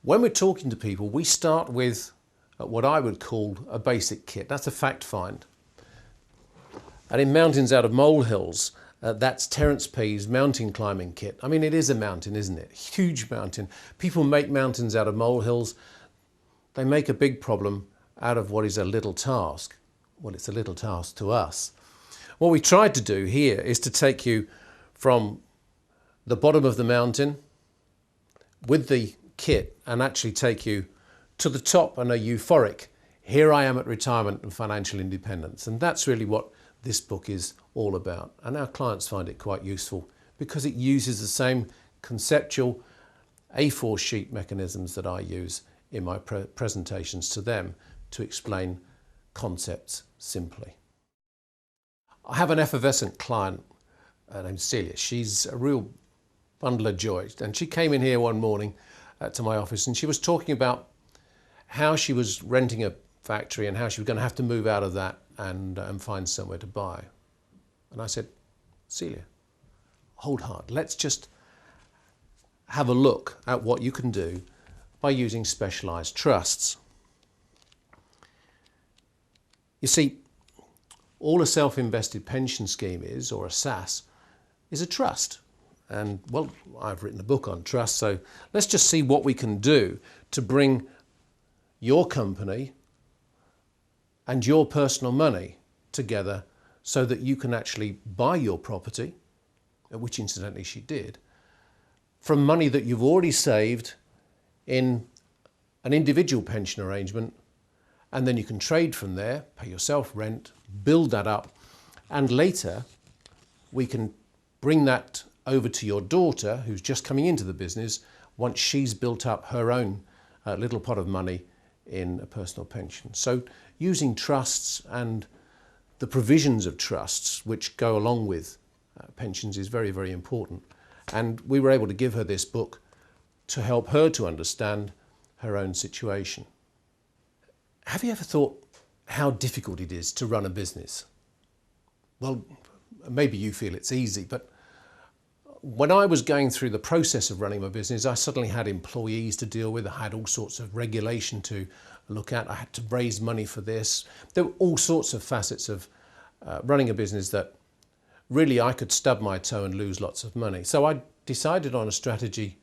When we're talking to people, we start with what I would call a basic kit. That's a fact find. And in Mountains Out of Molehills, that's Terence P's mountain climbing kit. I mean, it is a mountain, isn't it? Huge mountain. People make mountains out of molehills. They make a big problem out of what is a little task. Well, it's a little task to us. What we tried to do here is to take you from the bottom of the mountain with the kit and actually take you to the top and a euphoric, here I am at retirement and financial independence. And that's really what this book is all about. And our clients find it quite useful because it uses the same conceptual A4 sheet mechanisms that I use in my presentations to them to explain concepts simply. I have an effervescent client named Celia. She's a real bundle of joy. And she came in here one morning to my office and she was talking about how she was renting a factory and how she was going to have to move out of that and find somewhere to buy. And I said, Celia, hold hard. Let's just have a look at what you can do by using specialised trusts. You see, all a self-invested pension scheme is, or a SAS, is a trust. And well, I've written a book on trust, so let's just see what we can do to bring your company and your personal money together so that you can actually buy your property, which incidentally she did, from money that you've already saved in an individual pension arrangement, and then you can trade from there, pay yourself rent, build that up, and later we can bring that over to your daughter who's just coming into the business once she's built up her own little pot of money in a personal pension. So using trusts and the provisions of trusts which go along with pensions is very, very important. And we were able to give her this book to help her to understand her own situation. Have you ever thought how difficult it is to run a business? Well, maybe you feel it's easy, but when I was going through the process of running my business, I suddenly had employees to deal with. I had all sorts of regulation to look at. I had to raise money for this. There were all sorts of facets of running a business that really I could stub my toe and lose lots of money. So I decided on a strategy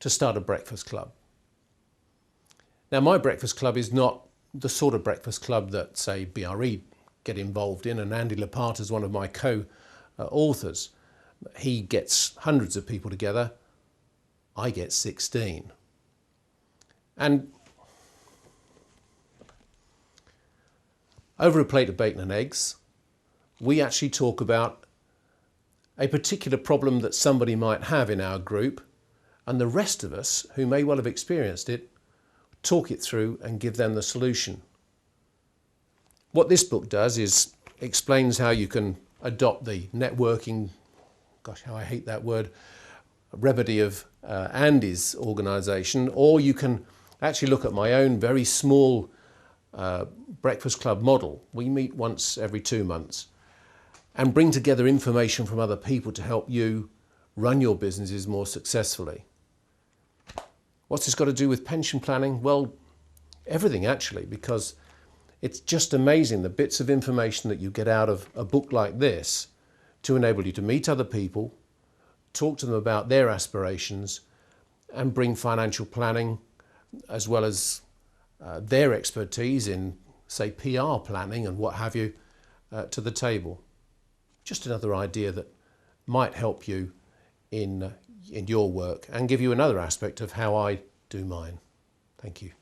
to start a breakfast club. Now, my breakfast club is not the sort of breakfast club that, say, BRE get involved in, and Andy Lepata is one of my co-authors. He gets hundreds of people together. I get 16. And over a plate of bacon and eggs, we actually talk about a particular problem that somebody might have in our group, and the rest of us, who may well have experienced it, talk it through and give them the solution. What this book does is explains how you can adopt the networking, gosh, how I hate that word, remedy of Andy's organisation, or you can actually look at my own very small breakfast club model. We meet once every 2 months and bring together information from other people to help you run your businesses more successfully. What's this got to do with pension planning? Well, everything actually, because it's just amazing the bits of information that you get out of a book like this to enable you to meet other people, talk to them about their aspirations, and bring financial planning as well as their expertise in, say, PR planning and what have you, to the table. Just another idea that might help you in your work and give you another aspect of how I do mine. Thank you.